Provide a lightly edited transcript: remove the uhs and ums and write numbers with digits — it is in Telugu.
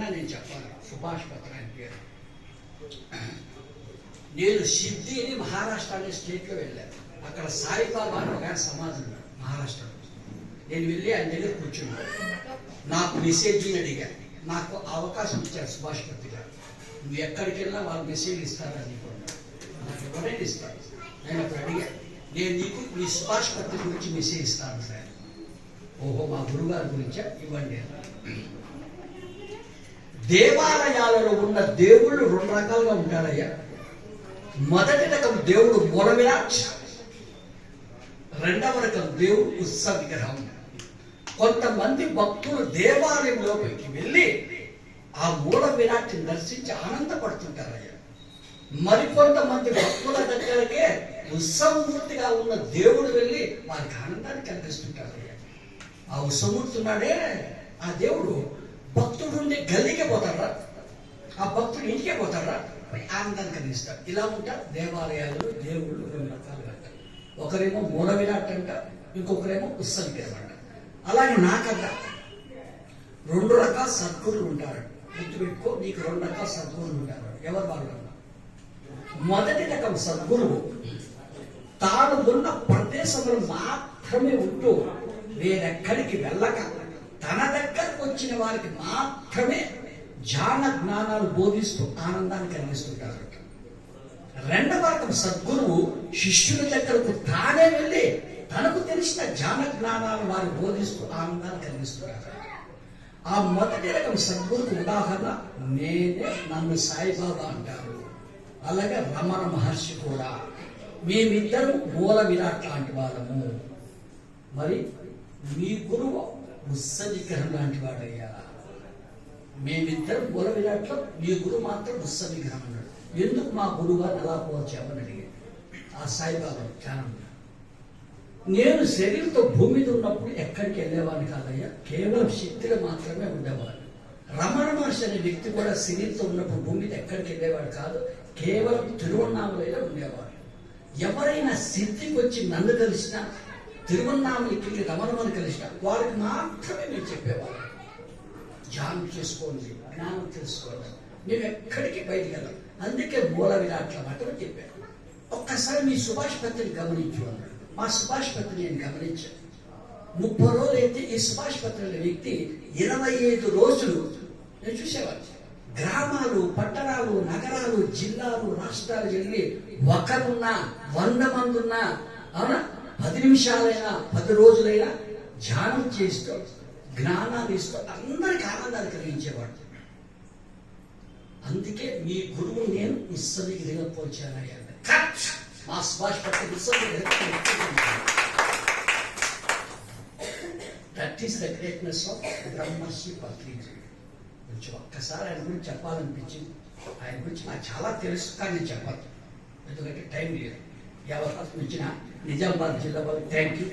ఎవరికైనా నేను చెప్పాలి. సుభాష్ పత్ర అని పేరు. నేను సిద్ధి అని మహారాష్ట్ర అనే స్టేట్లో వెళ్ళాను. అక్కడ సాయిబాబా అని ఒక సమాజం ఉన్నాడు మహారాష్ట్రలో. నేను వెళ్ళి ఆయన దగ్గర కూర్చున్నాను. నాకు మెసేజ్ని అడిగాను. నాకు అవకాశం ఇచ్చారు సుభాష్ పత్రి గారు. నువ్వు ఎక్కడికి వెళ్ళినా వాళ్ళు మెసేజ్ ఇస్తారని నాకు ఎవరైనా ఇస్తారు. నేను అప్పుడు అడిగాను, నేను నీకు మీ సుభాష్ పత్రి గురించి మెసేజ్ ఇస్తాను సార్. ఓహో, మా గురుగారి గురించా, ఇవ్వండి. దేవాలయాలలో ఉన్న దేవుళ్ళు రెండు రకాలుగా ఉంటారయ్యా. మొదటి రకం దేవుడు మూల విరాట్, రెండవ రకం దేవుడు ఉత్సవ విగ్రహం. కొంతమంది భక్తులు దేవాలయం లోపలికి వెళ్ళి ఆ మూల విరాట్ని దర్శించి ఆనందపడుతుంటారయ్యా. మరికొంతమంది భక్తుల దగ్గరకే ఉత్సవమూర్తిగా ఉన్న దేవుడు వెళ్ళి వారికి ఆనందాన్ని కలిగిస్తుంటారయ్యా. ఆ ఉత్సవమూర్తి ఉన్నాడే ఆ దేవుడు భక్తుడు నుండి గల్లీకే పోతారా, ఆ భక్తుడు ఇంటికే పోతారా, ఆనందాన్ని కలిగిస్తాడు. ఇలా ఉంటారు దేవాలయాలు. దేవుళ్ళు రెండు రకాలుగా అంటారు. ఒకరేమో మూల విరాట్ అంట, ఇంకొకరేమో ఉత్సవ విగ్రహం అంట. అలాగే నాకంట రెండు రకాల సద్గురులు ఉంటారు. గుర్తుపెట్టుకో, నీకు రెండు రకాల సద్గురులు ఉంటారు. ఎవరు వాళ్ళు? మొదటి రకం సద్గురువు తాను ఉన్న ప్రదేశంలో మాత్రమే ఉంటూ వేరెక్కడికి వెళ్ళక తన దగ్గరకు వచ్చిన వారికి మాత్రమే జ్ఞాన జ్ఞానాలు బోధిస్తూ ఆనందాన్ని కలిగిస్తుంటారు. రెండవ రకం సద్గురువు శిష్యుల దగ్గరకు తానే వెళ్ళి తనకు తెలిసిన జ్ఞాన జ్ఞానాలు వారు బోధిస్తూ ఆనందాన్ని కలిగిస్తుంటారు. ఆ మొదటి రకం సద్గురుకు ఉదాహరణ నేనే, నన్ను సాయిబాబా అంటారు. అలాగే రమణ మహర్షి కూడా. మేమిద్దరు మూల విరాట్ లాంటి వాళ్ళము. మరి మీ గురువు ఉత్సవ విగ్రహం లాంటి వాడయ్యా. మేమిద్దరు మూల విరాట్లో, మీ గురువు మాత్రం ఉత్సవ విగ్రహం అన్నాడు. ఎందుకు మా గురువు గారు అలా పోవచ్చామని అడిగాడు ఆ సాయిబాబా. ధ్యానం, నేను శరీరంతో భూమి మీద ఉన్నప్పుడు ఎక్కడికి వెళ్ళేవాడిని కాదయ్యా, కేవలం శక్తిలో మాత్రమే ఉండేవాడు. రమణ మహర్షి అనే వ్యక్తి కూడా శరీరంతో ఉన్నప్పుడు భూమి మీద ఎక్కడికి వెళ్ళేవాడు కాదు, కేవలం తిరువన్నామలలో ఉండేవాడు. ఎవరైనా సిద్ధికి వచ్చి నన్ను కలిసినా, తిరువన్నామలకి వెళ్ళి రమణమని కలిసినా వారికి మాత్రమే మేము చెప్పేవాళ్ళం, ధ్యానం చేసుకోండి, జ్ఞానం తెలుసుకోండి, మేము ఎక్కడికి బయటికి వెళ్ళాం. అందుకే మూల విరాట్ల మాత్రం చెప్పాను. ఒక్కసారి మీ సుభాష్ పత్రిని గమనించు అన్నాడు. మా సుభాష్ పత్రిని నేను గమనించాను. 30 రోజులు అయితే ఈ సుభాష్ పత్రి అనే వ్యక్తి 25 రోజులు నేను చూసేవాడు. గ్రామాలు, పట్టణాలు, నగరాలు, జిల్లాలు, రాష్ట్రాలు వెళ్ళి ఒకరున్నా 100 మంది ఉన్నా, అవునా, 10 నిమిషాలైనా 10 రోజులైనా ధ్యానం చేస్తూ జ్ఞానాన్ని ఇస్తూ అందరికి ఆనందాన్ని కలిగించేవాడు. అందుకే మీ గురువు నేను ఉత్సవ విగ్రహం పోల్చానయ్యా. మా సుభాష్ పత్రి ఉత్సవ విగ్రహం. That is the greatness of బ్రహ్మర్షి పత్రిజీ. కొంచెం ఒక్కసారి ఆయన గురించి చెప్పాలనిపించింది. ఆయన గురించి నాకు చాలా తెలుసు, కానీ నేను చెప్పాలి ఎందుకంటే టైం లేదు. ఈ అవకాశం ఇచ్చిన నిజామాబాద్ జిల్లా వాళ్ళు థ్యాంక్ యూ.